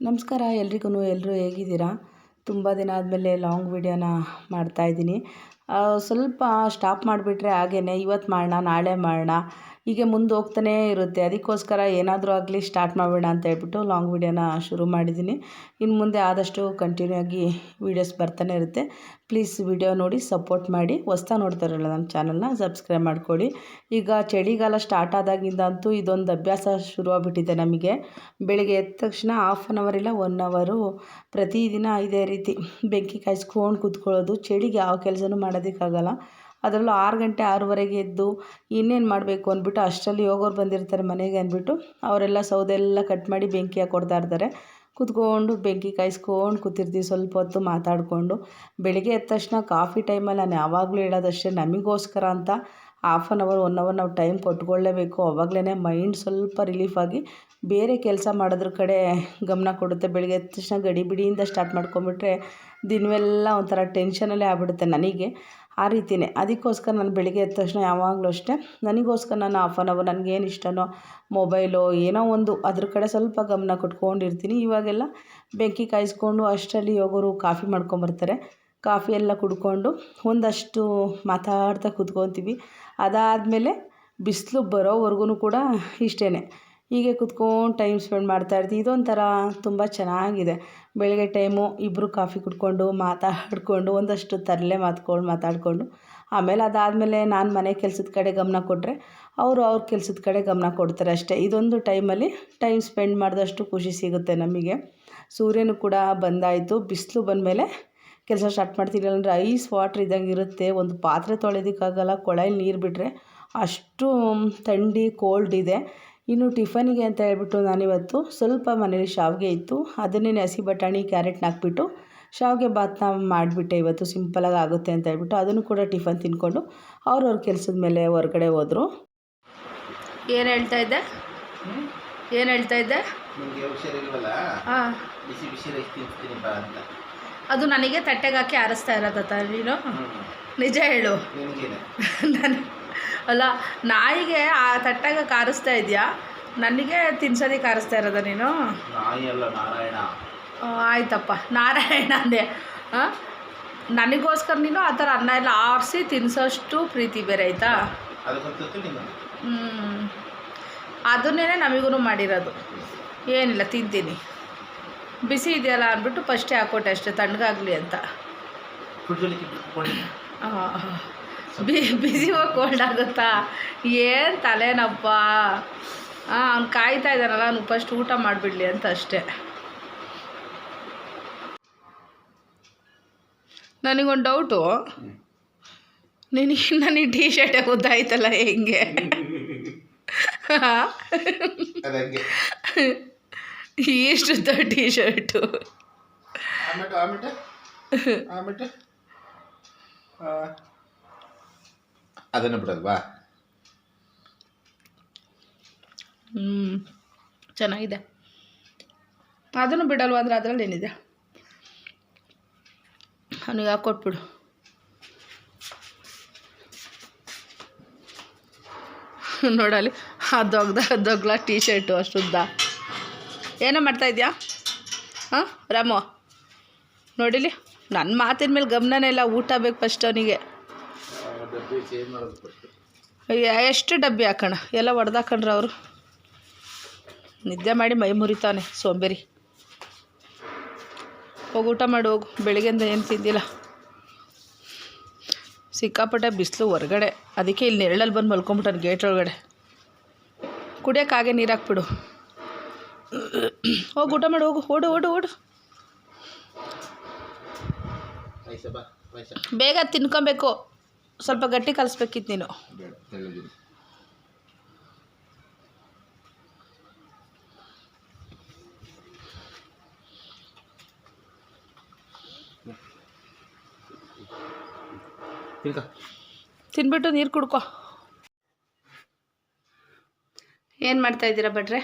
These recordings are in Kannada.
ನಮಸ್ಕಾರ ಎಲ್ರಿಗೂ. ಎಲ್ಲರೂ ಹೇಗಿದ್ದೀರಾ? ತುಂಬ ದಿನ ಆದಮೇಲೆ ಲಾಂಗ್ ವಿಡಿಯೋನ ಮಾಡ್ತಾಯಿದ್ದೀನಿ. ಸ್ವಲ್ಪ ಸ್ಟಾಪ್ ಮಾಡಿಬಿಟ್ರೆ ಹಾಗೇ ಇವತ್ತು ಮಾಡೋಣ ನಾಳೆ ಮಾಡೋಣ ಹೀಗೆ ಮುಂದೆ ಹೋಗ್ತಾನೇ ಇರುತ್ತೆ. ಅದಕ್ಕೋಸ್ಕರ ಏನಾದರೂ ಆಗಲಿ ಸ್ಟಾರ್ಟ್ ಮಾಡೋಣ ಅಂತ ಹೇಳ್ಬಿಟ್ಟು ಲಾಂಗ್ ವಿಡಿಯೋನ ಶುರು ಮಾಡಿದ್ದೀನಿ. ಇನ್ನು ಮುಂದೆ ಆದಷ್ಟು ಕಂಟಿನ್ಯೂ ಆಗಿ ವೀಡಿಯೋಸ್ ಬರ್ತಾನೆ ಇರುತ್ತೆ. ಪ್ಲೀಸ್ ವಿಡಿಯೋ ನೋಡಿ ಸಪೋರ್ಟ್ ಮಾಡಿ. ಹೊಸ್ದಾಗಿ ನೋಡ್ತಾರಲ್ಲ ನಮ್ಮ ಚಾನಲ್ನ ಸಬ್ಸ್ಕ್ರೈಬ್ ಮಾಡ್ಕೊಳ್ಳಿ. ಈಗ ಚಳಿಗಾಲ ಸ್ಟಾರ್ಟ್ ಆದಾಗಿಂದ ಅಂತೂ ಇದೊಂದು ಅಭ್ಯಾಸ ಶುರುವಾಗ್ಬಿಟ್ಟಿದೆ ನಮಗೆ. ಬೆಳಿಗ್ಗೆ ಎದ್ದ ತಕ್ಷಣ 1/2 ಅವರ್ ಇಲ್ಲ 1 ಅವರು ಪ್ರತಿದಿನ ಇದೇ ರೀತಿ ಬೆಂಕಿ ಕಾಯಿಸ್ಕೊಂಡು ಕೂತ್ಕೊಳ್ಳೋದು. ಚಳಿಗೆ ಯಾವ ಕೆಲಸನೂ ಮಾಡೋದಕ್ಕಾಗಲ್ಲ. ಅದರಲ್ಲೂ 6 ಗಂಟೆ 6:30ಗೆ ಎದ್ದು ಇನ್ನೇನು ಮಾಡಬೇಕು ಅಂದ್ಬಿಟ್ಟು ಅಷ್ಟರಲ್ಲಿ ಹೋಗೋರು ಬಂದಿರ್ತಾರೆ ಮನೆಗೆ ಅಂದ್ಬಿಟ್ಟು ಅವರೆಲ್ಲ ಸೌದೆಲ್ಲ ಕಟ್ ಮಾಡಿ ಬೆಂಕಿ ಹಾಕ್ಕೊಡ್ತಾ ಇರ್ತಾರೆ. ಕೂತ್ಕೊಂಡು ಬೆಂಕಿ ಕಾಯಿಸ್ಕೊಂಡು ಕೂತಿರ್ತೀವಿ ಸ್ವಲ್ಪ ಹೊತ್ತು ಮಾತಾಡಿಕೊಂಡು. ಬೆಳಿಗ್ಗೆ ಎದ್ದ ತಕ್ಷಣ ಕಾಫಿ ಟೈಮಲ್ಲಿ ನಾನು ಯಾವಾಗಲೂ ಹೇಳೋದಷ್ಟೇ, ನಮಗೋಸ್ಕರ ಅಂತ 1/2 ಅವರ್ 1 ಅವರ್ ನಾವು ಟೈಮ್ ಕೊಟ್ಕೊಳ್ಳೇಬೇಕು. ಆವಾಗಲೇ ಮೈಂಡ್ ಸ್ವಲ್ಪ ರಿಲೀಫ್ ಆಗಿ ಬೇರೆ ಕೆಲಸ ಮಾಡೋದ್ರ ಕಡೆ ಗಮನ ಕೊಡುತ್ತೆ. ಬೆಳಿಗ್ಗೆ ಎದ್ದ ತಕ್ಷಣ ಗಡಿಬಿಡಿಯಿಂದ ಸ್ಟಾರ್ಟ್ ಮಾಡ್ಕೊಂಬಿಟ್ರೆ ದಿನವೆಲ್ಲ ಒಂಥರ ಟೆನ್ಷನಲ್ಲೇ ಆಗ್ಬಿಡುತ್ತೆ ನನಗೆ. ಆ ರೀತಿಯೇ ಅದಕ್ಕೋಸ್ಕರ ನಾನು ಬೆಳಿಗ್ಗೆ ಎದ್ದ ತಕ್ಷಣ ಯಾವಾಗಲೂ ಅಷ್ಟೇ ನನಗೋಸ್ಕರ ನಾನು 1/2 ಅವರ್ ನನಗೇನು ಇಷ್ಟನೋ ಮೊಬೈಲು ಏನೋ ಒಂದು ಅದ್ರ ಕಡೆ ಸ್ವಲ್ಪ ಗಮನ ಕೊಟ್ಕೊಂಡಿರ್ತೀನಿ. ಇವಾಗೆಲ್ಲ ಬೆಂಕಿ ಕಾಯಿಸ್ಕೊಂಡು ಅಷ್ಟರಲ್ಲಿ ಹೋಗೋರು ಕಾಫಿ ಮಾಡ್ಕೊಂಬರ್ತಾರೆ. ಕಾಫಿ ಎಲ್ಲ ಕುಡ್ಕೊಂಡು ಒಂದಷ್ಟು ಮಾತಾಡ್ತಾ ಕೂತ್ಕೊತೀವಿ. ಅದಾದಮೇಲೆ ಬಿಸಿಲು ಬರೋವರೆಗೂ ಕೂಡ ಇಷ್ಟೇ, ಹೀಗೆ ಕೂತ್ಕೊಂಡು ಟೈಮ್ ಸ್ಪೆಂಡ್ ಮಾಡ್ತಾಯಿರ್ತೀವಿ. ಇದೊಂಥರ ತುಂಬ ಚೆನ್ನಾಗಿದೆ. ಬೆಳಗ್ಗೆ ಟೈಮು ಇಬ್ಬರು ಕಾಫಿ ಕುಡ್ಕೊಂಡು ಮಾತಾಡಿಕೊಂಡು ಒಂದಷ್ಟು ತರಲೆ ಮಾತಾಡಿಕೊಂಡು ಆಮೇಲೆ ಅದಾದಮೇಲೆ ನಾನು ಮನೆ ಕೆಲಸದ ಕಡೆ ಗಮನ ಕೊಟ್ಟರೆ ಅವರು ಅವ್ರ ಕೆಲಸದ ಕಡೆ ಗಮನ ಕೊಡ್ತಾರೆ ಅಷ್ಟೇ. ಇದೊಂದು ಟೈಮಲ್ಲಿ ಟೈಮ್ ಸ್ಪೆಂಡ್ ಮಾಡಿದಷ್ಟು ಖುಷಿ ಸಿಗುತ್ತೆ ನಮಗೆ. ಸೂರ್ಯನೂ ಕೂಡ ಬಂದಾಯಿತು. ಬಿಸಿಲು ಬಂದಮೇಲೆ ಕೆಲಸ ಸ್ಟಾರ್ಟ್ ಮಾಡ್ತೀನಿ. ಇಲ್ಲಾಂದರೆ ಐಸ್ ವಾಟ್ರ್ ಇದ್ದಂಗೆ ಇರುತ್ತೆ. ಒಂದು ಪಾತ್ರೆ ತೊಳೆಯೋದಕ್ಕಾಗಲ್ಲ, ಕೊಳಾಯಲ್ಲಿ ನೀರು ಬಿಟ್ಟರೆ ಅಷ್ಟು ಥಂಡಿ ಕೋಲ್ಡ್ ಇದೆ. ಇನ್ನು ಟಿಫನಿಗೆ ಅಂತ ಹೇಳ್ಬಿಟ್ಟು ನಾನಿವತ್ತು ಸ್ವಲ್ಪ ಮನೇಲಿ ಶಾವಿಗೆ ಇತ್ತು, ಅದನ್ನೇ ಹಸಿ ಬಟಾಣಿ ಕ್ಯಾರೆಟ್ನ ಹಾಕ್ಬಿಟ್ಟು ಶಾವಿಗೆ ಭಾತನ್ನ ಮಾಡಿಬಿಟ್ಟೆ. ಇವತ್ತು ಸಿಂಪಲಾಗಿ ಆಗುತ್ತೆ ಅಂತ ಹೇಳ್ಬಿಟ್ಟು ಅದನ್ನು ಕೂಡ ಟಿಫನ್ ತಿಂದ್ಕೊಂಡು ಅವ್ರವ್ರ ಕೆಲಸದ ಮೇಲೆ ಹೊರಗಡೆ ಹೋದರು. ಏನು ಹೇಳ್ತಾ ಇದ್ದೆ? ಹಾಂ, ಅದು ನನಗೆ ತಟ್ಟೆಗೆ ಹಾಕಿ ಆರಿಸ್ತಾ ಇರೋದತ್ತ ನೀನು? ನಿಜ ಹೇಳು. ನಾನು ಅಲ್ಲ, ನಾಯಿಗೆ ಆ ತಟ್ಟೆಗೆ ಕಾರಿಸ್ತಾ ಇದೆಯಾ? ನನಗೆ ತಿನ್ಸೋದಕ್ಕೆ ಕಾರಿಸ್ತಾ ಇರೋದ ನೀನು? ಆಯ್ತಪ್ಪ, ನಾರಾಯಣ ಅಂದೆ. ನನಗೋಸ್ಕರ ನೀನು ಆ ಥರ ಅನ್ನ ಎಲ್ಲ ಆರಿಸಿ ತಿನ್ಸೋಷ್ಟು ಪ್ರೀತಿ ಬೇರೆ ಆಯಿತಾ? ಅದನ್ನೇ ನಮಗೂ ಮಾಡಿರೋದು. ಏನಿಲ್ಲ, ತಿಂತೀನಿ. ಬಿಸಿ ಇದೆಯಲ್ಲ ಅಂದ್ಬಿಟ್ಟು ಫಸ್ಟೇ ಹಾಕ್ಕೊಟ್ಟೆ ಅಷ್ಟೇ, ತಣ್ಣಗಾಗಲಿ ಅಂತ. ಬಿಸಿ ಹೋಗಿ ಕೋಲ್ಡ್ ಆಗುತ್ತಾ? ಏನು ತಲೆನಪ್ಪ. ಅವ್ನು ಕಾಯ್ತಾ ಇದ್ದಾನಲ್ಲ, ಅವ್ನು ಫಸ್ಟ್ ಊಟ ಮಾಡಿಬಿಡ್ಲಿ ಅಂತ ಅಷ್ಟೇ. ನನಗೊಂದು ಡೌಟು, ನನಗೆ ಟೀ ಶರ್ಟೇ ಗೊತ್ತಾಯ್ತಲ್ಲ ಹೆಂಗೆ? ಇಷ್ಟುದ್ದ ಟೀ ಶರ್ಟು ಅದನ್ನು ಬಿಡೋದ್ವಾ? ಚೆನ್ನಾಗಿದೆ. ಅದನ್ನು ಬಿಡಲ್ವ ಅಂದರೆ ಅದರಲ್ಲಿ ಏನಿದೆ? ಅವನಿಗೆ ಹಾಕ್ಕೊಟ್ಬಿಡು. ನೋಡಲಿ ಆ ದೊಗ್ಲ ಟೀ ಶರ್ಟು ಅಷ್ಟುದ್ದ. ಏನೋ ಮಾಡ್ತಾಯಿದ್ಯಾ? ಹಾಂ ರಾಮು, ನೋಡಿಲಿ ನನ್ನ ಮಾತಿನ ಮೇಲೆ ಗಮನನೇ ಇಲ್ಲ. ಊಟ ಬೇಕು ಫಸ್ಟ್ ಅವನಿಗೆ. ಎಷ್ಟು ಡಬ್ಬಿ ಹಾಕೋಣ? ಎಲ್ಲ ಹೊಡೆದಾಕೊಂಡ್ರೆ ಅವರು. ನಿದ್ದೆ ಮಾಡಿ ಮೈ ಮುರಿತಾನೆ ಸೋಂಬೇರಿ. ಹೋಗಿ ಊಟ ಮಾಡಿ ಹೋಗು. ಬೆಳಿಗ್ಗೆಯಿಂದ ಏನು ತಿಂದಿಲ್ಲ. ಸಿಕ್ಕಾಪಟ್ಟೆ ಬಿಸಿಲು ಹೊರಗಡೆ, ಅದಕ್ಕೆ ಇಲ್ಲಿ ನೆರಳಲ್ಲಿ ಬಂದು ಮಲ್ಕೊಂಬಿಟ್ಟಾನೆ ಗೇಟ್ ಒಳಗಡೆ. ಕುಡಿಯೋಕ್ಕಾಗೆ ನೀರು ಹಾಕ್ಬಿಡು. ಹೋಗಿ ಊಟ ಮಾಡಿ ಹೋಗು. ಓಡು ಓಡು ಓಡು, ಬೇಗ ತಿನ್ಕೊಬೇಕು. ಸ್ವಲ್ಪ ಗಟ್ಟಿ ಕಲಿಸ್ಬೇಕಿತ್ತು ನೀನು. ತಿನ್ಬಿಟ್ಟು ನೀರು ಕುಡ್ಕೊ. ಏನು ಮಾಡ್ತಾಯಿದ್ದೀರಾ ಭಟ್ರೆ?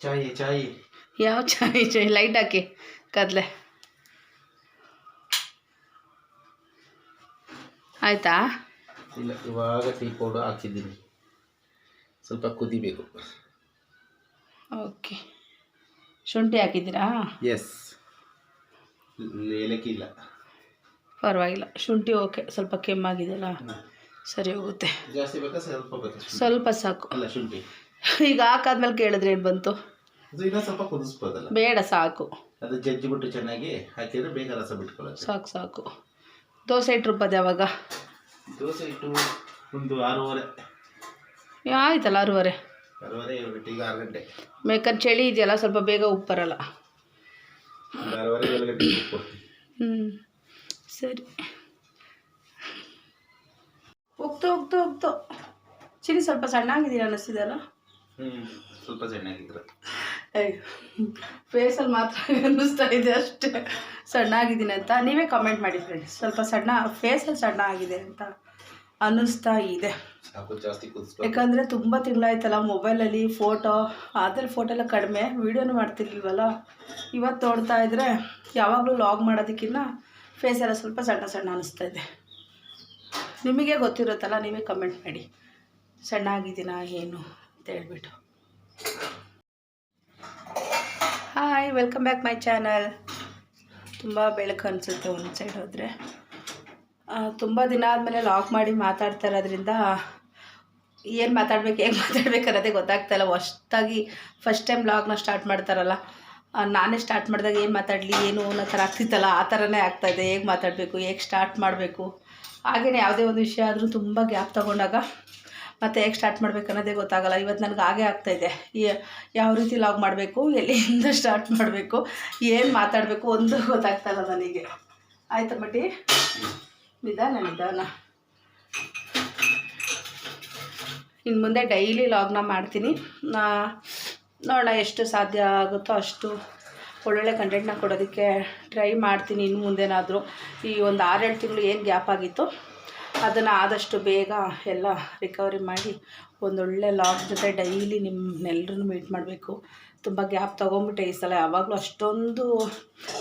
ಚಾಯ್. ಯಾವ ಚಾಯ್? ಲೈಟ್ ಹಾಕಿ ಕದಲೆ. ಆಯಿತಾ? ಇಲ್ಲ, ಇವಾಗ ಟೀ ಪೌಡರ್ ಹಾಕಿದ್ದೀನಿ. ಸ್ವಲ್ಪ ಕುದಿಬೇಕು. ಓಕೆ. ಶುಂಠಿ ಹಾಕಿದ್ದೀರಾ? ಎಸ್, ಏಲಕ್ಕಿ ಇಲ್ಲ. ಪರವಾಗಿಲ್ಲ, ಶುಂಠಿ ಓಕೆ. ಸ್ವಲ್ಪ ಕೆಮ್ಮಾಗಿದೆಯಲ್ಲ, ಸರಿ ಹೋಗುತ್ತೆ. ಜಾಸ್ತಿ ಬೇಕಾ ಸ್ವಲ್ಪ ಬೇಕಾ? ಸ್ವಲ್ಪ ಸಾಕು. ಅಲ್ಲ ಶುಂಠಿ ಈಗ ಹಾಕಾದ್ಮೇಲೆ ಕೇಳಿದ್ರೆ ಏನು ಬಂತು? ಅದು ಇನ್ನೂ ಸ್ವಲ್ಪ ಕುದಿಸ್ಬೋದಲ್ಲ? ಬೇಡ, ಸಾಕು. ಅದು ಜಜ್ಜಿಬಿಟ್ಟು ಚೆನ್ನಾಗಿ ಹಾಕಿದ್ರೆ ಬೇಗ ರಸ ಬಿಟ್ಕೊಳ್ಳೋದು. ಸಾಕು ಸಾಕು. ದೋಸೆ ಹಿಟ್ಟು ರುಬ್ಬೋದು ಯಾವಾಗ? ದೋಸೆ ಹಿಟ್ಟು ಒಂದು 6:30. ಆಯ್ತಲ್ಲ, 6:30. 6:30 7 ಈಗ 6 ಗಂಟೆ. ಮೇಕನ್ ಚಳಿ ಇದೆಯಲ್ಲ, ಸ್ವಲ್ಪ ಬೇಗ ಉಪ್ಪು ಬರಲ್ಲ. 6:30 7 ಗಂಟೆ ಉಪ್ಪು. ಸರಿ. ಹೋಗ್ತು ಚಿನಿ ಸ್ವಲ್ಪ ಸಣ್ಣಾಗಿದ್ದೀನಿ ಅನ್ನಿಸ್ತಿದೆಯಲ್ಲ? ಸ್ವಲ್ಪ ಸಣ್ಣಾಗಿದ್ರೆ ಫೇಸಲ್ಲಿ ಮಾತ್ರ ಅನ್ನಿಸ್ತಾ ಇದೆ ಅಷ್ಟೇ ಸಣ್ಣಾಗಿದ್ದೀನಿ ಅಂತ. ನೀವೇ ಕಮೆಂಟ್ ಮಾಡಿ ಫ್ರೆಂಡ್ಸ್, ಸ್ವಲ್ಪ ಫೇಸಲ್ಲಿ ಸಣ್ಣ ಆಗಿದೆ ಅಂತ ಅನ್ನಿಸ್ತಾ ಇದೆ. ಜಾಸ್ತಿ ಯಾಕಂದರೆ ತುಂಬ ತಿಂಗಳಾಯ್ತಲ್ಲ ಮೊಬೈಲಲ್ಲಿ ಫೋಟೋ ಎಲ್ಲ ಕಡಿಮೆ, ವೀಡಿಯೋನು ಮಾಡ್ತಿರ್ಲಿಲ್ವಲ್ಲ. ಇವತ್ತು ನೋಡ್ತಾ ಇದ್ದರೆ ಯಾವಾಗಲೂ ಲಾಗ್ ಮಾಡೋದಕ್ಕಿಂತ ಫೇಸೆಲ್ಲ ಸ್ವಲ್ಪ ಸಣ್ಣ ಅನ್ನಿಸ್ತಾ ಇದೆ. ನಿಮಗೆ ಗೊತ್ತಿರುತ್ತಲ್ಲ, ನೀವೇ ಕಮೆಂಟ್ ಮಾಡಿ ಸಣ್ಣ ಆಗಿದ್ದೀನಾ ಏನು ಅಂತ ಹೇಳ್ಬಿಟ್ಟು. Hi, welcome back my channel. ತುಂಬ ಬೆಳಕು ಅನಿಸುತ್ತೆ ಒಂದು ಸೈಡ್ ಹೋದರೆ. ತುಂಬ ದಿನ ಆದಮೇಲೆ ಲಾಗ್ ಮಾಡಿ ಮಾತಾಡ್ತಾ ಇರೋದ್ರಿಂದ ಏನು ಮಾತಾಡ್ಬೇಕು, ಹೇಗೆ ಮಾತಾಡ್ಬೇಕು ಅನ್ನೋದೇ ಗೊತ್ತಾಗ್ತಾಯಿಲ್ಲ. ಹೊಸ್ದಾಗಿ ಫಸ್ಟ್ ಟೈಮ್ ಲಾಗ್ನ ಸ್ಟಾರ್ಟ್ ಮಾಡ್ತಾರಲ್ಲ, ನಾನೇ ಸ್ಟಾರ್ಟ್ ಮಾಡಿದಾಗ ಏನು ಮಾತಾಡಲಿ ಏನು ಅನ್ನೋ ಥರ ಆಗ್ತಿತ್ತಲ್ಲ, ಆ ಥರನೇ ಆಗ್ತಾಯಿದೆ. ಹೇಗೆ ಮಾತಾಡಬೇಕು, ಹೇಗೆ ಸ್ಟಾರ್ಟ್ ಮಾಡಬೇಕು, ಹಾಗೆಯೇ ಯಾವುದೇ ಒಂದು ವಿಷಯ ಆದರೂ ತುಂಬ ಗ್ಯಾಪ್ ತೊಗೊಂಡಾಗ ಮತ್ತು ಹೇಗೆ ಸ್ಟಾರ್ಟ್ ಮಾಡಬೇಕು ಅನ್ನೋದೇ ಗೊತ್ತಾಗಲ್ಲ. ಇವತ್ತು ನನಗೆ ಹಾಗೆ ಆಗ್ತಾಯಿದೆ. ಯಾವ ರೀತಿ ಲಾಗ್ ಮಾಡಬೇಕು, ಎಲ್ಲಿಂದ ಸ್ಟಾರ್ಟ್ ಮಾಡಬೇಕು, ಏನು ಮಾತಾಡಬೇಕು ಒಂದು ಗೊತ್ತಾಗ್ತಾಯಿಲ್ಲ ನನಗೆ. ಆಯಿತಾ ಬಟ್ಟಿ? ನಿಧಾನ. ಇನ್ನು ಮುಂದೆ ಡೈಲಿ ಲಾಗ್ನ ಮಾಡ್ತೀನಿ. ನೋಡೋಣ ಎಷ್ಟು ಸಾಧ್ಯ ಆಗುತ್ತೋ ಅಷ್ಟು ಒಳ್ಳೊಳ್ಳೆ ಕಂಟೆಂಟ್ನ ಕೊಡೋದಕ್ಕೆ ಟ್ರೈ ಮಾಡ್ತೀನಿ. ಇನ್ನು ಮುಂದೇನಾದರೂ ಈ ಒಂದು 6-7 ತಿಂಗಳು ಏನು ಗ್ಯಾಪ್ ಆಗಿತ್ತು ಅದನ್ನು ಆದಷ್ಟು ಬೇಗ ಎಲ್ಲ ರಿಕವರಿ ಮಾಡಿ ಒಂದೊಳ್ಳೆ ಲಾಗ್ ಜೊತೆ ಡೈಲಿ ನಿಮ್ಮನ್ನೆಲ್ಲರೂ ಮೀಟ್ ಮಾಡಬೇಕು. ತುಂಬ ಗ್ಯಾಪ್ ತೊಗೊಂಬಿಟ್ಟೆ ಈ ಸಲ. ಯಾವಾಗಲೂ ಅಷ್ಟೊಂದು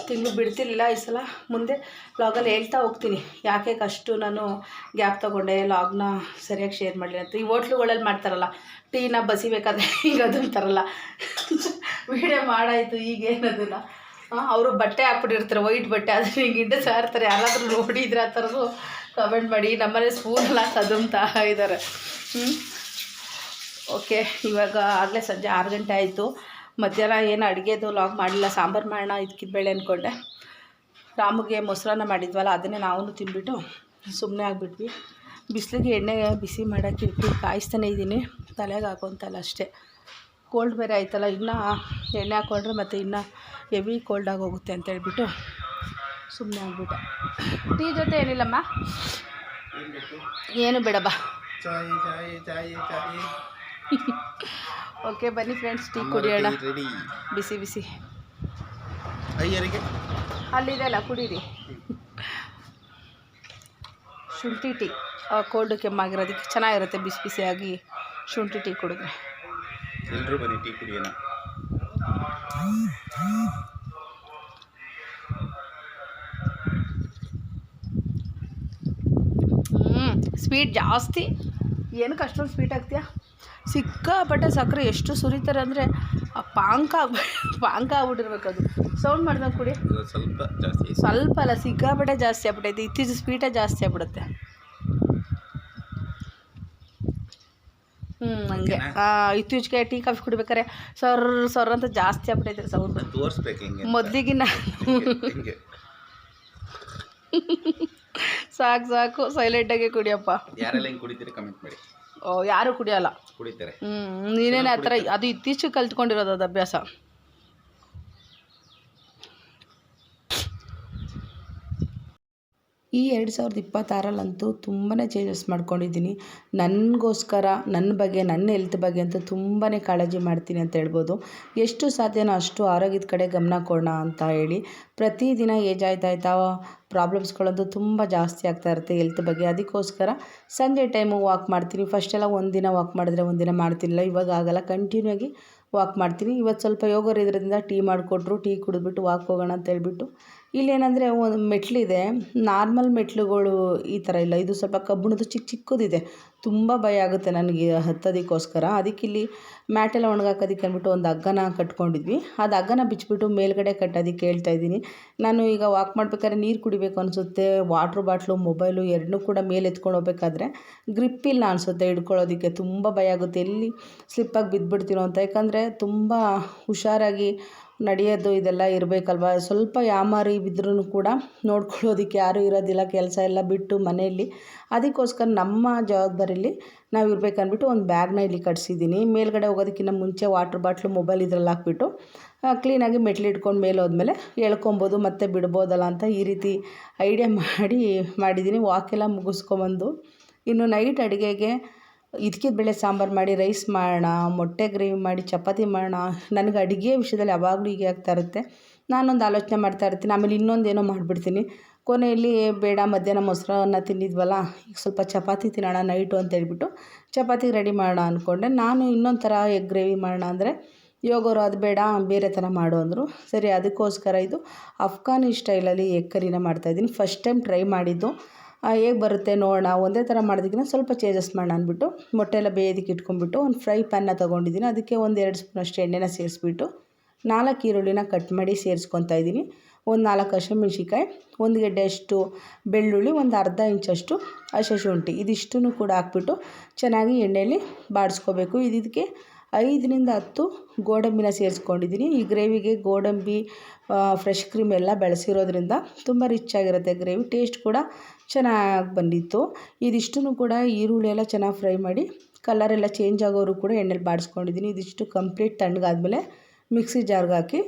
ತಿಂಗಳು ಬಿಡ್ತಿರ್ಲಿಲ್ಲ. ಈ ಸಲ ಮುಂದೆ ಲಾಗಲ್ಲಿ ಹೇಳ್ತಾ ಹೋಗ್ತೀನಿ ಯಾಕೆ ಅಷ್ಟು ನಾನು ಗ್ಯಾಪ್ ತೊಗೊಂಡೆ, ಲಾಗ್ನ ಸರಿಯಾಗಿ ಶೇರ್ ಮಾಡಲಿ ಅಂತ. ಈ ಹೋಟ್ಲುಗಳಲ್ಲಿ ಮಾಡ್ತಾರಲ್ಲ, ಟೀನ ಬಸಿಬೇಕಾದ್ರೆ ಈಗ ಅದನ್ನು ತರಲ್ಲ ವೀಡಿಯೋ ಮಾಡಾಯಿತು ಈಗೇನದನ್ನು ಅವರು ಬಟ್ಟೆ ಹಾಕ್ಬಿಟ್ಟಿರ್ತಾರೆ, ವೈಟ್ ಬಟ್ಟೆ, ಅದನ್ನು ಹಿಂಗೆ ಹಿಂಡಿಸ್ತಾ ಇರ್ತಾರೆ. ಯಾರಾದರೂ ನೋಡಿದ್ರೆ ಆ ಥರದ್ದು ಕಮೆಂಟ್ ಮಾಡಿ. ನಮ್ಮನೆ ಸ್ಪೂನೆಲ್ಲ ಕದುಮ್ತಾ ಇದ್ದಾರೆ. ಓಕೆ, ಇವಾಗ ಆಗಲೇ ಸಂಜೆ 6 ಗಂಟೆ ಆಯಿತು. ಮಧ್ಯಾಹ್ನ ಏನು ಅಡುಗೆದು ಲಾಗ್ ಮಾಡಲಿಲ್ಲ, ಸಾಂಬಾರು ಮಾಡೋಣ ಇದಕ್ಕಿದ್ಬೇಳೆ ಅಂದ್ಕೊಂಡೆ. ರಾಮಗೆ ಮೊಸರನ್ನ ಮಾಡಿದ್ವಲ್ಲ, ಅದನ್ನೇ ನಾವು ತಿಂದ್ಬಿಟ್ಟು ಸುಮ್ಮನೆ ಆಗಿಬಿಟ್ವಿ. ಬಿಸಿಲಿಗೆ ಎಣ್ಣೆ ಬಿಸಿ ಮಾಡೋಕ್ಕೆ ಇಟ್ಟು ಕಾಯಿಸ್ತಾನೆ ಇದ್ದೀನಿ, ತಲೆಗೆ ಹಾಕೋಂತಲ್ಲ ಅಷ್ಟೇ. ಕೋಲ್ಡ್ ಬೇರೆ ಆಯ್ತಲ್ಲ, ಇನ್ನೂ ಎಣ್ಣೆ ಹಾಕ್ಕೊಂಡ್ರೆ ಮತ್ತು ಇನ್ನೂ ಹೆವಿ ಕೋಲ್ಡಾಗಿ ಹೋಗುತ್ತೆ ಅಂತ ಹೇಳ್ಬಿಟ್ಟು ಸುಮ್ಮನೆ ಆಗಿಬಿಟ್ಟೆ. ಟೀ ಜೊತೆ ಏನಿಲ್ಲಮ್ಮ, ಏನು ಬೇಡ ಬಾ. ಓಕೆ ಬನ್ನಿ ಫ್ರೆಂಡ್ಸ್, ಟೀ ಕುಡಿಯೋಣ. ಬಿಸಿ ಅಲ್ಲಿದೆ ಅಲ್ಲ, ಕುಡೀರಿ. ಶುಂಠಿ ಟೀ ಕೋಲ್ಡ್ ಕೆಮ್ಮಾಗಿರೋದಕ್ಕೆ ಚೆನ್ನಾಗಿರುತ್ತೆ, ಬಿಸಿಯಾಗಿ ಶುಂಠಿ ಟೀ ಕುಡಿದ್ರೆ. ಎಲ್ಲರೂ ಬನ್ನಿ ಟೀ ಕುಡಿಯೋಣ. ಸ್ವೀಟ್ ಜಾಸ್ತಿ, ಏನಕ್ಕೆ ಅಷ್ಟೊಂದು ಸ್ವೀಟ್ ಆಗ್ತೀಯಾ? ಸಿಕ್ಕಾಪಟ್ಟೆ ಸಕ್ಕರೆ ಎಷ್ಟು ಸುರಿತಾರೆ ಅಂದರೆ ಆ ಪಾಂಕ ಆಗ್ಬಿಟ್ಟಿರ್ಬೇಕು. ಅದು ಸೌಂಡ್ ಮಾಡ್ದಂಗೆ ಕುಡಿ. ಸ್ವಲ್ಪ ಅಲ್ಲ, ಸಿಕ್ಕಾಪಟ್ಟೆ ಜಾಸ್ತಿ ಆಗ್ಬಿಟ್ಟೈತೆ. ಇತ್ತೀಚೆಗೆ ಸ್ವೀಟೇ ಜಾಸ್ತಿ ಆಗ್ಬಿಡುತ್ತೆ. ಹಂಗೆ ಇತ್ತೀಚೆಗೆ ಟೀ ಕಾಫಿ ಕುಡಿಬೇಕಾರೆ ಸರ್ ಅಂತ ಜಾಸ್ತಿ ಆಗ್ಬಿಟ್ಟೈತೆ ಸೌಂಡ್. ಮೊದಲಿಗಿನ್ನ ಸಾಕು ಸೈಲೆಂಟಾಗಿ ಕುಡಿಯಪ್ಪ. ಯಾರೆಲ್ಲ ಹಿಂಗೆ ಕುಡಿತೀರಿ ಕಮೆಂಟ್ ಮಾಡಿ. ಯಾರು ಕುಡಿಯಲ್ಲ, ಕುಡಿತಾರೆ. ನೀನೇನೆ ಆ ಥರ, ಅದು ಇತ್ತೀಚೆಗೆ ಕಲ್ತ್ಕೊಂಡಿರೋದು ಅದು ಅಭ್ಯಾಸ. ಈ 2026ರಲ್ಲಂತೂ ತುಂಬಾ ಚೇಂಜಸ್ ಮಾಡ್ಕೊಂಡಿದ್ದೀನಿ. ನನಗೋಸ್ಕರ, ನನ್ನ ಬಗ್ಗೆ, ನನ್ನ ಹೆಲ್ತ್ ಬಗ್ಗೆ ಅಂತೂ ತುಂಬಾ ಕಾಳಜಿ ಮಾಡ್ತೀನಿ ಅಂತ ಹೇಳ್ಬೋದು. ಎಷ್ಟು ಸಾಧ್ಯನೋ ಅಷ್ಟು ಆರೋಗ್ಯದ ಕಡೆ ಗಮನ ಕೊಡೋಣ ಅಂತ ಹೇಳಿ ಪ್ರತಿದಿನ ಏಜ್ ಆಯ್ತಾ ಪ್ರಾಬ್ಲಮ್ಸ್ಗಳಂತೂ ತುಂಬ ಜಾಸ್ತಿ ಆಗ್ತಾ ಇರುತ್ತೆ ಹೆಲ್ತ್ ಬಗ್ಗೆ. ಅದಕ್ಕೋಸ್ಕರ ಸಂಜೆ ಟೈಮು ವಾಕ್ ಮಾಡ್ತೀನಿ. ಫಸ್ಟೆಲ್ಲ ಒಂದಿನ ವಾಕ್ ಮಾಡಿದ್ರೆ ಒಂದಿನ ಮಾಡ್ತಿರಲಿಲ್ಲ, ಇವಾಗ ಆಗಲ್ಲ, ಕಂಟಿನ್ಯೂ ಆಗಿ ವಾಕ್ ಮಾಡ್ತೀನಿ. ಇವತ್ತು ಸ್ವಲ್ಪ ಯೋಗರು ಇದರಿಂದ ಟೀ ಮಾಡಿಕೊಟ್ರು, ಟೀ ಕುಡಿದ್ಬಿಟ್ಟು ವಾಕ್ ಹೋಗೋಣ ಅಂತ ಹೇಳ್ಬಿಟ್ಟು ಇಲ್ಲೇನಂದರೆ ಒಂದು ಮೆಟ್ಲಿದೆ, ನಾರ್ಮಲ್ ಮೆಟ್ಲುಗಳು ಈ ಥರ ಇಲ್ಲ, ಇದು ಸ್ವಲ್ಪ ಕಬ್ಬಿಣದ್ದು ಚಿಕ್ಕದಿದೆ. ತುಂಬ ಭಯ ಆಗುತ್ತೆ ನನಗೆ ಹತ್ತೋದಕ್ಕೋಸ್ಕರ. ಅದಕ್ಕಿಲ್ಲಿ ಮ್ಯಾಟೆಲ್ಲ ಒಣಗಾಕೋದಕ್ಕೆ ಅಂದ್ಬಿಟ್ಟು ಒಂದು ಹಗ್ಗನ ಕಟ್ಕೊಂಡಿದ್ವಿ. ಅದು ಹಗ್ಗನ ಬಿಚ್ಚಿಬಿಟ್ಟು ಮೇಲ್ಗಡೆ ಕಟ್ಟೋದಕ್ಕೆ ಹೇಳ್ತಾಯಿದ್ದೀನಿ. ನಾನು ಈಗ ವಾಕ್ ಮಾಡ್ಬೇಕಾದ್ರೆ ನೀರು ಕುಡಿಬೇಕು ಅನಿಸುತ್ತೆ, ವಾಟ್ರ್ ಬಾಟ್ಲು ಮೊಬೈಲು ಎರಡನ್ನೂ ಕೂಡ ಮೇಲೆ ಎತ್ಕೊಂಡು ಹೋಗ್ಬೇಕಾದ್ರೆ ಗ್ರಿಪ್ ಇಲ್ಲ ಅನಿಸುತ್ತೆ ಹಿಡ್ಕೊಳ್ಳೋದಕ್ಕೆ. ತುಂಬ ಭಯ ಆಗುತ್ತೆ ಎಲ್ಲಿ ಸ್ಲಿಪ್ಪಾಗಿ ಬಿದ್ದುಬಿಡ್ತೀನೋ ಅಂತ. ಯಾಕಂದರೆ ತುಂಬ ಹುಷಾರಾಗಿ ನಡೆಯೋದು ಇದೆಲ್ಲ ಇರಬೇಕಲ್ವ. ಸ್ವಲ್ಪ ಯಾಮಾರಿ ಬಿದ್ದರೂ ಕೂಡ ನೋಡ್ಕೊಳ್ಳೋದಕ್ಕೆ ಯಾರೂ ಇರೋದಿಲ್ಲ, ಕೆಲಸ ಎಲ್ಲ ಬಿಟ್ಟು ಮನೆಯಲ್ಲಿ. ಅದಕ್ಕೋಸ್ಕರ ನಮ್ಮ ಜವಾಬ್ದಾರಿಯಲ್ಲಿ ನಾವು ಇರಬೇಕಂದ್ಬಿಟ್ಟು ಒಂದು ಬ್ಯಾಗ್ನ ಇಲ್ಲಿ ಕಟ್ಸಿದ್ದೀನಿ. ಮೇಲ್ಗಡೆ ಹೋಗೋದಕ್ಕಿಂತ ಮುಂಚೆ ವಾಟ್ರ್ ಬಾಟ್ಲು ಮೊಬೈಲ್ ಇದ್ರಲ್ಲಿ ಹಾಕ್ಬಿಟ್ಟು ಕ್ಲೀನಾಗಿ ಮೆಟ್ಲು ಇಟ್ಕೊಂಡು ಮೇಲೆ ಹೋದ್ಮೇಲೆ ಎಳ್ಕೊಬೋದು ಮತ್ತು ಬಿಡ್ಬೋದಲ್ಲ ಅಂತ ಈ ರೀತಿ ಐಡಿಯಾ ಮಾಡಿದ್ದೀನಿ. ವಾಕೆಲ್ಲ ಮುಗಿಸ್ಕೊಂಬಂದು ಇನ್ನು ನೈಟ್ ಅಡುಗೆಗೆ ಇದಕ್ಕಿದ ಬೇಳೆ ಸಾಂಬಾರು ಮಾಡಿ ರೈಸ್ ಮಾಡೋಣ, ಮೊಟ್ಟೆ ಗ್ರೇವಿ ಮಾಡಿ ಚಪಾತಿ ಮಾಡೋಣ. ನನಗೆ ಅಡುಗೆ ವಿಷಯದಲ್ಲಿ ಯಾವಾಗಲೂ ಹೀಗೆ ಆಗ್ತಾ ಇರುತ್ತೆ. ನಾನೊಂದು ಆಲೋಚನೆ ಮಾಡ್ತಾ ಇರ್ತೀನಿ, ಆಮೇಲೆ ಇನ್ನೊಂದೇನೋ ಮಾಡಿಬಿಡ್ತೀನಿ. ಕೊನೆಯಲ್ಲಿ ಬೇಡ ಮಧ್ಯಾಹ್ನ ಮೊಸರನ್ನ ತಿಂದಿದ್ವಲ್ಲ, ಈಗ ಸ್ವಲ್ಪ ಚಪಾತಿ ತಿನ್ನೋಣ ನೈಟು ಅಂತೇಳ್ಬಿಟ್ಟು ಚಪಾತಿ ರೆಡಿ ಮಾಡೋಣ ಅಂದ್ಕೊಂಡೆ. ನಾನು ಇನ್ನೊಂದು ಥರ ಎಗ್ ಗ್ರೇವಿ ಮಾಡೋಣ ಅಂದರೆ ಯೋಗರು ಅದು ಬೇಡ ಬೇರೆ ಥರ ಮಾಡು ಅಂದರು. ಸರಿ, ಅದಕ್ಕೋಸ್ಕರ ಇದು ಅಫ್ಘಾನಿ ಸ್ಟೈಲಲ್ಲಿ ಎಗ್ ಕರಿನ ಮಾಡ್ತಾಯಿದ್ದೀನಿ. ಫಸ್ಟ್ ಟೈಮ್ ಟ್ರೈ ಮಾಡಿದ್ದು, ಹೇಗೆ ಬರುತ್ತೆ ನೋಡೋಣ, ಒಂದೇ ಥರ ಮಾಡೋದಕ್ಕಿಂತ ಸ್ವಲ್ಪ ಚೇಂಜಸ್ ಮಾಡೋಣ ಅಂದ್ಬಿಟ್ಟು ಮೊಟ್ಟೆ ಎಲ್ಲ ಬೇಯೋದಕ್ಕೆ ಇಟ್ಕೊಂಡ್ಬಿಟ್ಟು ಒಂದು ಫ್ರೈ ಪ್ಯಾನ್ನ ತೊಗೊಂಡಿದ್ದೀನಿ. ಅದಕ್ಕೆ ಒಂದು 2 ಸ್ಪೂನಷ್ಟು ಎಣ್ಣೆನ ಸೇರಿಸ್ಬಿಟ್ಟು 4 ಈರುಳ್ಳಿನ ಕಟ್ ಮಾಡಿ ಸೇರಿಸ್ಕೊತಾ ಇದ್ದೀನಿ. ಒಂದು 4 ಹಸಿಮೆಣ್ಸಿಕಾಯಿ, 1 ಗೆಡ್ಡೆಯಷ್ಟು ಬೆಳ್ಳುಳ್ಳಿ, ಒಂದು ಅರ್ಧ ಇಂಚಷ್ಟು ಹಸಿಶುಂಠಿ, ಇದಿಷ್ಟನ್ನು ಕೂಡ ಹಾಕ್ಬಿಟ್ಟು ಚೆನ್ನಾಗಿ ಎಣ್ಣೆಯಲ್ಲಿ ಬಾಡಿಸ್ಕೋಬೇಕು. ಇದಕ್ಕೆ 5ರಿಂದ 10 ಗೋಡಂಬಿನ ಸೇರಿಸ್ಕೊಂಡಿದ್ದೀನಿ. ಈ ಗ್ರೇವಿಗೆ ಗೋಡಂಬಿ ಫ್ರೆಶ್ ಕ್ರೀಮ್ ಎಲ್ಲ ಬೆಳೆಸಿರೋದ್ರಿಂದ ತುಂಬ ರಿಚ್ ಆಗಿರುತ್ತೆ ಗ್ರೇವಿ, ಟೇಸ್ಟ್ ಕೂಡ ಚೆನ್ನಾಗಿ ಬಂದಿತ್ತು. ಇದಿಷ್ಟನ್ನು ಕೂಡ ಈರುಳ್ಳಿ ಎಲ್ಲ ಚೆನ್ನಾಗಿ ಫ್ರೈ ಮಾಡಿ ಕಲರೆಲ್ಲ ಚೇಂಜ್ ಆಗೋರು ಕೂಡ ಎಣ್ಣೆಲಿ ಬಾಡಿಸ್ಕೊಂಡಿದ್ದೀನಿ. ಇದಿಷ್ಟು ಕಂಪ್ಲೀಟ್ ತಣ್ಣಗಾದ್ಮೇಲೆ ಮಿಕ್ಸಿ ಜಾರ್ಗೆ ಹಾಕಿ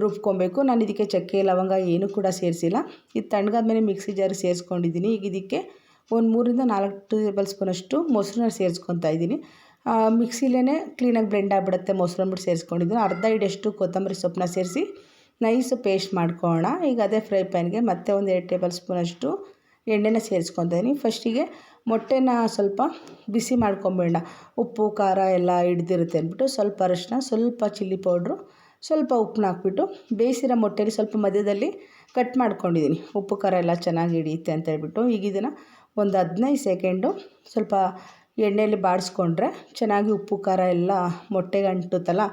ರುಬ್ಕೊಬೇಕು. ನಾನು ಇದಕ್ಕೆ ಚಕ್ಕೆ ಲವಂಗ ಏನೂ ಕೂಡ ಸೇರಿಸಿಲ್ಲ. ಇದು ತಣ್ಣಗಾದ್ಮೇಲೆ ಮಿಕ್ಸಿ ಜಾರ್ಗೆ ಸೇರಿಸ್ಕೊಂಡಿದ್ದೀನಿ. ಈಗ ಇದಕ್ಕೆ ಒಂದು 3ರಿಂದ 4 ಟೇಬಲ್ ಸ್ಪೂನಷ್ಟು ಮೊಸರನ್ನ ಸೇರಿಸ್ಕೊತಾ ಇದ್ದೀನಿ. ಮಿಕ್ಸಿಲೇ ಕ್ಲೀನಾಗಿ ಬ್ಲೆಂಡ್ ಆಗಿಬಿಡುತ್ತೆ ಮೊಸರು ಅಂದ್ಬಿಟ್ಟು ಸೇರಿಸ್ಕೊಂಡಿದ್ದೀನಿ. ಅರ್ಧ ಹಿಡಿಯಷ್ಟು ಕೊತ್ತಂಬರಿ ಸೊಪ್ಪನ್ನ ಸೇರಿಸಿ ನೈಸ್ ಪೇಸ್ಟ್ ಮಾಡ್ಕೊಳ್ಳೋಣ. ಈಗ ಅದೇ ಫ್ರೈ ಪ್ಯಾನ್ಗೆ ಮತ್ತೆ ಒಂದು 2 ಟೇಬಲ್ ಸ್ಪೂನಷ್ಟು ಎಣ್ಣೆನ ಸೇರಿಸ್ಕೊತಾ ಇದ್ದೀನಿ. ಫಸ್ಟಿಗೆ ಮೊಟ್ಟೆನ ಸ್ವಲ್ಪ ಬಿಸಿ ಮಾಡ್ಕೊಂಬೇಡ, ಉಪ್ಪು ಖಾರ ಎಲ್ಲ ಹಿಡ್ದಿರುತ್ತೆ ಅಂದ್ಬಿಟ್ಟು ಸ್ವಲ್ಪ ಅರಿಶಿನ, ಸ್ವಲ್ಪ ಚಿಲ್ಲಿ ಪೌಡ್ರು, ಸ್ವಲ್ಪ ಉಪ್ಪನ್ನ ಹಾಕ್ಬಿಟ್ಟು ಬೇಯಿಸಿರೋ ಮೊಟ್ಟೆಲಿ ಸ್ವಲ್ಪ ಮಧ್ಯದಲ್ಲಿ ಕಟ್ ಮಾಡ್ಕೊಂಡಿದ್ದೀನಿ, ಉಪ್ಪು ಖಾರ ಎಲ್ಲ ಚೆನ್ನಾಗಿ ಹಿಡಿಯುತ್ತೆ ಅಂತ ಹೇಳ್ಬಿಟ್ಟು. ಈಗ ಇದನ್ನು ಒಂದು 15 ಸೆಕೆಂಡು ಸ್ವಲ್ಪ ಎಣ್ಣೆಯಲ್ಲಿ ಬಾಡಿಸ್ಕೊಂಡ್ರೆ ಚೆನ್ನಾಗಿ ಉಪ್ಪು ಖಾರ ಎಲ್ಲ ಮೊಟ್ಟೆಗೆ ಅಂಟುತ್ತಲ್ಲ.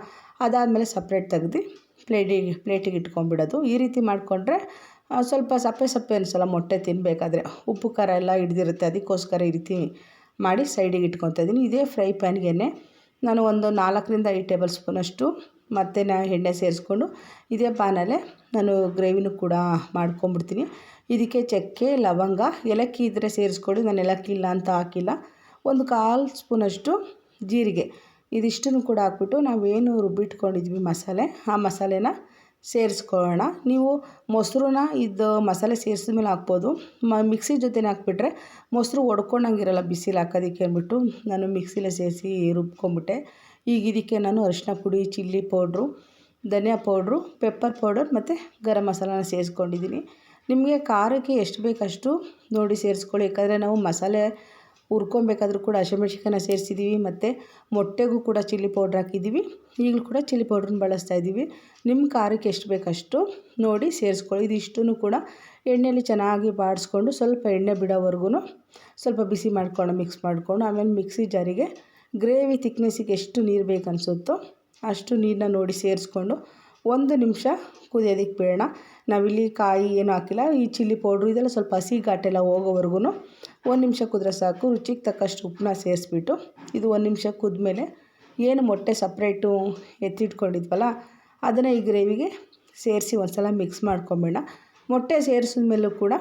ಅದಾದಮೇಲೆ ಸಪ್ರೇಟ್ ತೆಗೆದು ಪ್ಲೇಟಿಗೆ ಇಟ್ಕೊಂಡ್ಬಿಡೋದು. ಈ ರೀತಿ ಮಾಡಿಕೊಂಡ್ರೆ ಸ್ವಲ್ಪ ಸಪ್ಪೆ ಅನಿಸಲ್ಲ ಮೊಟ್ಟೆ ತಿನ್ನಬೇಕಾದ್ರೆ, ಉಪ್ಪು ಖಾರ ಎಲ್ಲ ಹಿಡ್ದಿರುತ್ತೆ. ಅದಕ್ಕೋಸ್ಕರ ಈ ರೀತಿ ಮಾಡಿ ಸೈಡಿಗೆ ಇಟ್ಕೊತಾ ಇದ್ದೀನಿ. ಇದೇ ಫ್ರೈ ಪ್ಯಾನ್ಗೆ ನಾನು ಒಂದು 4ರಿಂದ 5 ಟೇಬಲ್ ಸ್ಪೂನಷ್ಟು ಮತ್ತೆ ಎಣ್ಣೆ ಸೇರಿಸ್ಕೊಂಡು ಇದೇ ಪ್ಯಾನಲ್ಲೇ ನಾನು ಗ್ರೇವಿನೂ ಕೂಡ ಮಾಡ್ಕೊಂಬಿಡ್ತೀನಿ. ಇದಕ್ಕೆ ಚಕ್ಕೆ ಲವಂಗ ಏಲಕ್ಕಿ ಇದ್ದರೆ ಸೇರಿಸ್ಕೊಳ್ಳಿ, ನಾನು ಏಲಕ್ಕಿ ಇಲ್ಲ ಅಂತ ಹಾಕಿಲ್ಲ. ಒಂದು 1/4 ಸ್ಪೂನಷ್ಟು ಜೀರಿಗೆ, ಇದಿಷ್ಟನ್ನು ಕೂಡ ಹಾಕ್ಬಿಟ್ಟು ನಾವೇನು ರುಬ್ಬಿಟ್ಕೊಂಡಿದ್ವಿ ಮಸಾಲೆ, ಆ ಮಸಾಲೆನ ಸೇರಿಸ್ಕೊಳ್ಳೋಣ. ನೀವು ಮೊಸರನ್ನ ಇದು ಮಸಾಲೆ ಸೇರಿಸಿದ ಮೇಲೆ ಹಾಕ್ಬೋದು, ಮಿಕ್ಸಿ ಜೊತೆನೇ ಹಾಕ್ಬಿಟ್ರೆ ಮೊಸರು ಒಡ್ಕೊಂಡಂಗಿರಲ್ಲ ಬಿಸಿಲು ಹಾಕೋದಕ್ಕೆ ಅಂದ್ಬಿಟ್ಟು ನಾನು ಮಿಕ್ಸಿಲೇ ಸೇರಿಸಿ ರುಬ್ಕೊಂಬಿಟ್ಟೆ. ಈಗ ಇದಕ್ಕೆ ನಾನು ಅರಿಶಿನ ಪುಡಿ, ಚಿಲ್ಲಿ ಪೌಡ್ರು, ಧನಿಯಾ ಪೌಡ್ರು, ಪೆಪ್ಪರ್ ಪೌಡರ್ ಮತ್ತು ಗರಂ ಮಸಾಲಾನ ಸೇರಿಸ್ಕೊಂಡಿದ್ದೀನಿ. ನಿಮಗೆ ಖಾರಕ್ಕೆ ಎಷ್ಟು ಬೇಕಷ್ಟು ನೋಡಿ ಸೇರಿಸ್ಕೊಳ್ಳಿ. ಯಾಕಂದರೆ ನಾವು ಮಸಾಲೆ ಹುರ್ಕೊಬೇಕಾದ್ರೂ ಕೂಡ ಹಸಿಮೆಣ್ಸಿಕಾಯಿನ ಸೇರಿಸಿದ್ದೀವಿ ಮತ್ತು ಮೊಟ್ಟೆಗೂ ಕೂಡ ಚಿಲ್ಲಿ ಪೌಡ್ರ್ ಹಾಕಿದ್ದೀವಿ. ಈಗಲೂ ಕೂಡ ಚಿಲ್ಲಿ ಪೌಡ್ರನ್ನ ಬಳಸ್ತಾ ಇದ್ದೀವಿ. ನಿಮ್ಮ ಖಾರಕ್ಕೆ ಎಷ್ಟು ಬೇಕಷ್ಟು ನೋಡಿ ಸೇರಿಸ್ಕೊಳ್ಳಿ. ಇದಿಷ್ಟನ್ನು ಕೂಡ ಎಣ್ಣೆಯಲ್ಲಿ ಚೆನ್ನಾಗಿ ಬಾಡಿಸ್ಕೊಂಡು ಸ್ವಲ್ಪ ಎಣ್ಣೆ ಬಿಡೋವರೆಗೂ ಸ್ವಲ್ಪ ಬಿಸಿ ಮಾಡ್ಕೊಂಡು ಮಿಕ್ಸ್ ಮಾಡಿಕೊಂಡು ಆಮೇಲೆ ಮಿಕ್ಸಿ ಜಾರಿಗೆ ಗ್ರೇವಿ ತಿಕ್ನೆಸ್ಸಿಗೆ ಎಷ್ಟು ನೀರು ಬೇಕು ಅನಿಸುತ್ತೋ ಅಷ್ಟು ನೀರನ್ನ ನೋಡಿ ಸೇರಿಸ್ಕೊಂಡು 1 ನಿಮಿಷ ಕುದಿಯೋದಕ್ಕೆ ಬಿಡೋಣ. ನಾವಿಲ್ಲಿ ಕಾಯಿ ಏನೂ ಹಾಕಿಲ್ಲ, ಈ ಚಿಲ್ಲಿ ಪೌಡ್ರು ಇದೆಲ್ಲ ಸ್ವಲ್ಪ ಹಸಿ ಘಾಟೆಲ್ಲ ಹೋಗೋವರೆಗೂ 1 ನಿಮಿಷ ಕುದ್ರೆ ಸಾಕು. ರುಚಿಗೆ ತಕ್ಕಷ್ಟು ಉಪ್ಪನ್ನ ಸೇರಿಸ್ಬಿಟ್ಟು ಇದು 1 ನಿಮಿಷ ಕುದ್ಮೇಲೆ ಏನು ಮೊಟ್ಟೆ ಸಪ್ರೇಟು ಎತ್ತಿಟ್ಕೊಂಡಿದ್ವಲ್ಲ ಅದನ್ನು ಈ ಗ್ರೇವಿಗೆ ಸೇರಿಸಿ ಒಂದು ಸಲ ಮಿಕ್ಸ್ ಮಾಡ್ಕೊಂಬೇಡ. ಮೊಟ್ಟೆ ಸೇರಿಸಿದ ಮೇಲೂ ಕೂಡ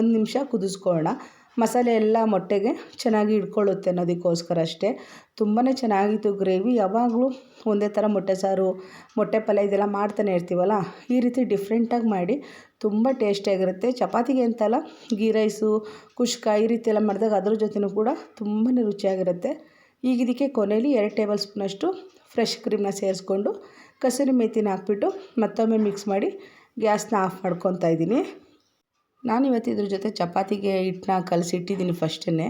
1 ನಿಮಿಷ ಕುದಿಸ್ಕೊಳ್ಳೋಣ. ಮಸಾಲೆ ಎಲ್ಲ ಮೊಟ್ಟೆಗೆ ಚೆನ್ನಾಗಿ ಹಿಡ್ಕೊಳ್ಳುತ್ತೆ ಅನ್ನೋದಕ್ಕೋಸ್ಕರ ಅಷ್ಟೇ. ತುಂಬಾ ಚೆನ್ನಾಗಿತ್ತು ಗ್ರೇವಿ. ಯಾವಾಗಲೂ ಒಂದೇ ಥರ ಮೊಟ್ಟೆ ಸಾರು, ಮೊಟ್ಟೆ ಪಲ್ಯ ಇದೆಲ್ಲ ಮಾಡ್ತಾನೆ ಇರ್ತೀವಲ್ಲ, ಈ ರೀತಿ ಡಿಫ್ರೆಂಟಾಗಿ ಮಾಡಿ ತುಂಬ ಟೇಸ್ಟಿಯಾಗಿರುತ್ತೆ. ಚಪಾತಿಗೆ ಅಂತಲ್ಲ, ಗೀ ರೈಸು, ಕುಷ್ಕ ಈ ರೀತಿ ಎಲ್ಲ ಮಾಡಿದಾಗ ಅದ್ರ ಜೊತೆನೂ ಕೂಡ ತುಂಬಾ ರುಚಿಯಾಗಿರುತ್ತೆ. ಈಗ ಇದಕ್ಕೆ ಕೊನೆಯಲ್ಲಿ 2 ಟೇಬಲ್ ಸ್ಪೂನಷ್ಟು ಫ್ರೆಶ್ ಕ್ರೀಮ್ನ ಸೇರಿಸ್ಕೊಂಡು ಕಸೂರಿ ಮೇಥಿನ ಹಾಕ್ಬಿಟ್ಟು ಮತ್ತೊಮ್ಮೆ ಮಿಕ್ಸ್ ಮಾಡಿ ಗ್ಯಾಸ್ನ ಆಫ್ ಮಾಡ್ಕೊತಾ ಇದ್ದೀನಿ. ನಾನಿವತ್ತು ಇದ್ರ ಜೊತೆ ಚಪಾತಿಗೆ ಹಿಟ್ಟನ್ನ ಕಲಸಿಟ್ಟಿದ್ದೀನಿ ಫಸ್ಟೇ,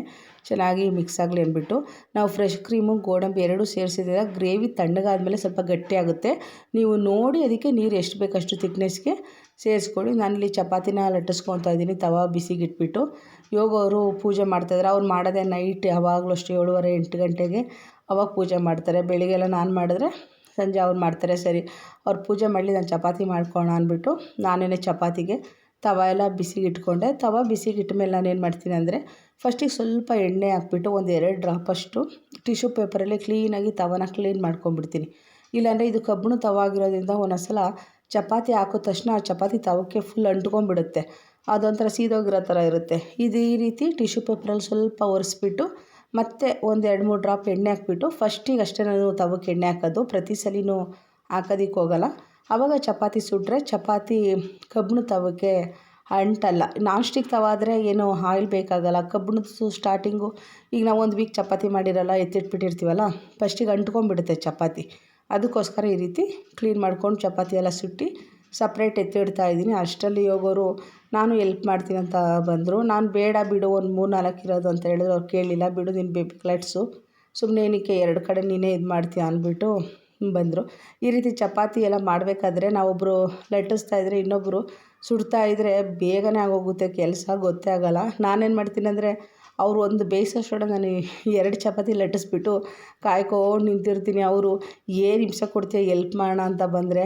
ಚೆನ್ನಾಗಿ ಮಿಕ್ಸ್ ಆಗಲಿ ಅಂದ್ಬಿಟ್ಟು. ನಾವು ಫ್ರೆಶ್ ಕ್ರೀಮು ಗೋಡಂಬಿ ಎರಡೂ ಸೇರಿಸಿದ್ರೆ ಗ್ರೇವಿ ತಣ್ಣಗಾದ್ಮೇಲೆ ಸ್ವಲ್ಪ ಗಟ್ಟಿಯಾಗುತ್ತೆ. ನೀವು ನೋಡಿ ಅದಕ್ಕೆ ನೀರು ಎಷ್ಟು ಬೇಕಷ್ಟು ತಿಕ್ನೆಸ್ಗೆ ಸೇರಿಸ್ಕೊಳ್ಳಿ. ನಾನಿಲ್ಲಿ ಚಪಾತಿನ ಲಟ್ಟಿಸ್ಕೊತಾ ಇದ್ದೀನಿ ತವಾ ಬಿಸಿಗಿಟ್ಬಿಟ್ಟು. ಯೋಗ ಅವರು ಪೂಜೆ ಮಾಡ್ತಾಯಿದ್ದಾರೆ. ಅವ್ರು ಮಾಡೋದೇ ನೈಟ್ ಯಾವಾಗಲೂ ಅಷ್ಟು 7:30 8 ಗಂಟೆಗೆ ಅವಾಗ ಪೂಜೆ ಮಾಡ್ತಾರೆ. ಬೆಳಿಗ್ಗೆಲ್ಲ ನಾನು ಮಾಡಿದ್ರೆ ಸಂಜೆ ಅವ್ರು ಮಾಡ್ತಾರೆ. ಸರಿ ಅವ್ರು ಪೂಜೆ ಮಾಡಲಿ, ನಾನು ಚಪಾತಿ ಮಾಡ್ಕೊಳ್ಳೋಣ ಅಂದ್ಬಿಟ್ಟು ನಾನೇ ಚಪಾತಿಗೆ ತವ ಎಲ್ಲ ಬಿಸಿಗೆ ಇಟ್ಕೊಂಡೆ. ತವ ಬಿಸಿಗೆ ಇಟ್ಟ ನಾನೇನು ಮಾಡ್ತೀನಿ ಅಂದರೆ ಫಸ್ಟಿಗೆ ಸ್ವಲ್ಪ ಎಣ್ಣೆ ಹಾಕ್ಬಿಟ್ಟು ಒಂದು 2 ಡ್ರಾಪಷ್ಟು ಟಿಶ್ಯೂ ಪೇಪರಲ್ಲಿ ಕ್ಲೀನಾಗಿ ತವನ ಕ್ಲೀನ್ ಮಾಡ್ಕೊಂಡ್ಬಿಡ್ತೀನಿ. ಇಲ್ಲಾಂದರೆ ಇದು ಕಬ್ಬಣ ತವ ಆಗಿರೋದ್ರಿಂದ ಒಂದೊಂದ್ಸಲ ಚಪಾತಿ ಹಾಕಿದ ತಕ್ಷಣ ಆ ಚಪಾತಿ ತವಕ್ಕೆ ಫುಲ್ ಅಂಟ್ಕೊಂಡ್ಬಿಡುತ್ತೆ. ಅದೊಂಥರ ಸೀದೋಗಿರೋ ಥರ ಇರುತ್ತೆ. ಇದು ಈ ರೀತಿ ಟಿಶ್ಯೂ ಪೇಪರಲ್ಲಿ ಸ್ವಲ್ಪ ಒರೆಸ್ಬಿಟ್ಟು ಮತ್ತು ಒಂದು 2-3 ಡ್ರಾಪ್ ಎಣ್ಣೆ ಹಾಕ್ಬಿಟ್ಟು ಫಸ್ಟಿಗೆ ಅಷ್ಟೇ ನಾನು ತವಕ್ಕೆ ಎಣ್ಣೆ ಹಾಕೋದು, ಪ್ರತಿ ಸಲಿನೂ ಹಾಕೋದಕ್ಕೆ ಹೋಗಲ್ಲ. ಆವಾಗ ಚಪಾತಿ ಸುಟ್ಟರೆ ಚಪಾತಿ ಕಬ್ಬಣ ತವಕ್ಕೆ ಅಂಟಲ್ಲ. ನಾನ್ ಸ್ಟಿಕ್ ತವ ಆದರೆ ಏನು ಆಯಿಲ್ ಬೇಕಾಗಲ್ಲ. ಕಬ್ಬಣದ್ದು ಸ್ಟಾರ್ಟಿಂಗು ಈಗ ನಾವು 1 ವೀಕ್ ಚಪಾತಿ ಮಾಡಿರಲ್ಲ, ಎತ್ತಿಟ್ಬಿಟ್ಟಿರ್ತೀವಲ್ಲ, ಫಸ್ಟಿಗೆ ಅಂಟ್ಕೊಂಡ್ಬಿಡುತ್ತೆ ಚಪಾತಿ. ಅದಕ್ಕೋಸ್ಕರ ಈ ರೀತಿ ಕ್ಲೀನ್ ಮಾಡ್ಕೊಂಡು ಚಪಾತಿ ಎಲ್ಲ ಸುಟ್ಟು ಸಪ್ರೇಟ್ ಎತ್ತಿಡ್ತಾ ಇದ್ದೀನಿ. ಅಷ್ಟರಲ್ಲಿ ಯೋಗೋರು ನಾನು ಎಲ್ಪ್ ಮಾಡ್ತೀನಿ ಅಂತ ಬಂದರು. ನಾನು ಬೇಡ ಬಿಡು, ಒಂದು 3-4 ಇರೋದು ಅಂತ ಹೇಳಿದ್ರು. ಅವ್ರು ಕೇಳಲಿಲ್ಲ. ಬಿಡು ನಿನ್ನ ಬೇಬಿ ಕ್ಲಟ್ಸು, ಸುಮ್ಮನೆ ಏನಕ್ಕೆ 2 ಕಡೆ ನೀನೇ ಇದು ಮಾಡ್ತೀಯ ಅಂದ್ಬಿಟ್ಟು ಬಂದರು. ಈ ರೀತಿ ಚಪಾತಿ ಎಲ್ಲ ಮಾಡಬೇಕಾದ್ರೆ ನಾವೊಬ್ಬರು ಲಟ್ಟಿಸ್ತಾ ಇದ್ದರೆ ಇನ್ನೊಬ್ಬರು ಸುಡ್ತಾ ಇದ್ದರೆ ಬೇಗನೆ ಆಗೋಗುತ್ತೆ ಕೆಲಸ, ಗೊತ್ತೇ ಆಗೋಲ್ಲ. ನಾನೇನು ಮಾಡ್ತೀನಿ ಅಂದರೆ ಅವರು ಒಂದು ಬೇಯಿಸೋಷ್ಟೊಳಗೆ ನಾನು 2 ಚಪಾತಿ ಲಟ್ಟಿಸ್ಬಿಟ್ಟು ಕಾಯ್ಕೊಂಡು ನಿಂತಿರ್ತೀನಿ. ಅವರು ಏನು ಹಿಂಸೆ ಕೊಡ್ತೀಯ ಎಲ್ಪ್ ಮಾಡೋಣ ಅಂತ ಬಂದರೆ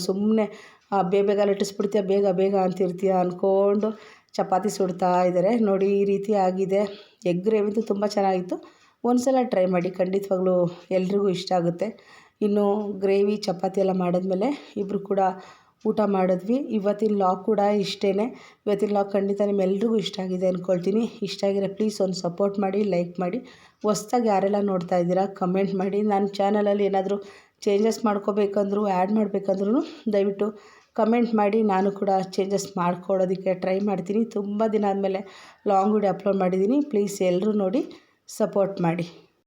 ಸುಮ್ಮನೆ ಬೇಗ ಲಟ್ಟಿಸ್ಬಿಡ್ತೀಯ, ಬೇಗ ಬೇಗ ಅಂತಿರ್ತೀಯ ಅಂದ್ಕೊಂಡು ಚಪಾತಿ ಸುಡ್ತಾ ಇದ್ದಾರೆ. ನೋಡಿ ಈ ರೀತಿ ಆಗಿದೆ. ಎಗ್ ಗ್ರೇವಿದು ತುಂಬ ಚೆನ್ನಾಗಿತ್ತು. ಒಂದು ಸಲ ಟ್ರೈ ಮಾಡಿ, ಖಂಡಿತವಾಗ್ಲೂ ಎಲ್ರಿಗೂ ಇಷ್ಟ ಆಗುತ್ತೆ. ಇನ್ನು ಗ್ರೇವಿ ಚಪಾತಿ ಎಲ್ಲ ಮಾಡಿದ್ಮೇಲೆ ಇಬ್ಬರು ಕೂಡ ಊಟ ಮಾಡಿದ್ವಿ. ಇವತ್ತಿನ ಲಾಗ್ ಕೂಡ ಇಷ್ಟೇ. ಇವತ್ತಿನ ಲಾಗ್ ಖಂಡಿತ ನಿಮ್ಮೆಲ್ರಿಗೂ ಇಷ್ಟ ಆಗಿದೆ ಅಂದ್ಕೊಳ್ತೀನಿ. ಇಷ್ಟ ಆಗಿದ್ರೆ ಪ್ಲೀಸ್ ಒಂದು ಸಪೋರ್ಟ್ ಮಾಡಿ, ಲೈಕ್ ಮಾಡಿ. ಹೊಸ್ದಾಗಿ ಯಾರೆಲ್ಲ ನೋಡ್ತಾ ಇದ್ದೀರಾ ಕಮೆಂಟ್ ಮಾಡಿ. ನನ್ನ ಚಾನಲಲ್ಲಿ ಏನಾದರೂ ಚೇಂಜಸ್ ಮಾಡ್ಕೋಬೇಕಂದ್ರೂ ಆ್ಯಡ್ ಮಾಡಬೇಕಂದ್ರೂ ದಯವಿಟ್ಟು ಕಮೆಂಟ್ ಮಾಡಿ. ನಾನು ಕೂಡ ಚೇಂಜಸ್ ಮಾಡ್ಕೊಳ್ಳೋದಕ್ಕೆ ಟ್ರೈ ಮಾಡ್ತೀನಿ. ತುಂಬ ದಿನ ಆದಮೇಲೆ ಲಾಂಗ್ ವಿಡಿಯೋ ಅಪ್ಲೋಡ್ ಮಾಡಿದ್ದೀನಿ. ಪ್ಲೀಸ್ ಎಲ್ಲರೂ ನೋಡಿ ಸಪೋರ್ಟ್ ಮಾಡಿ.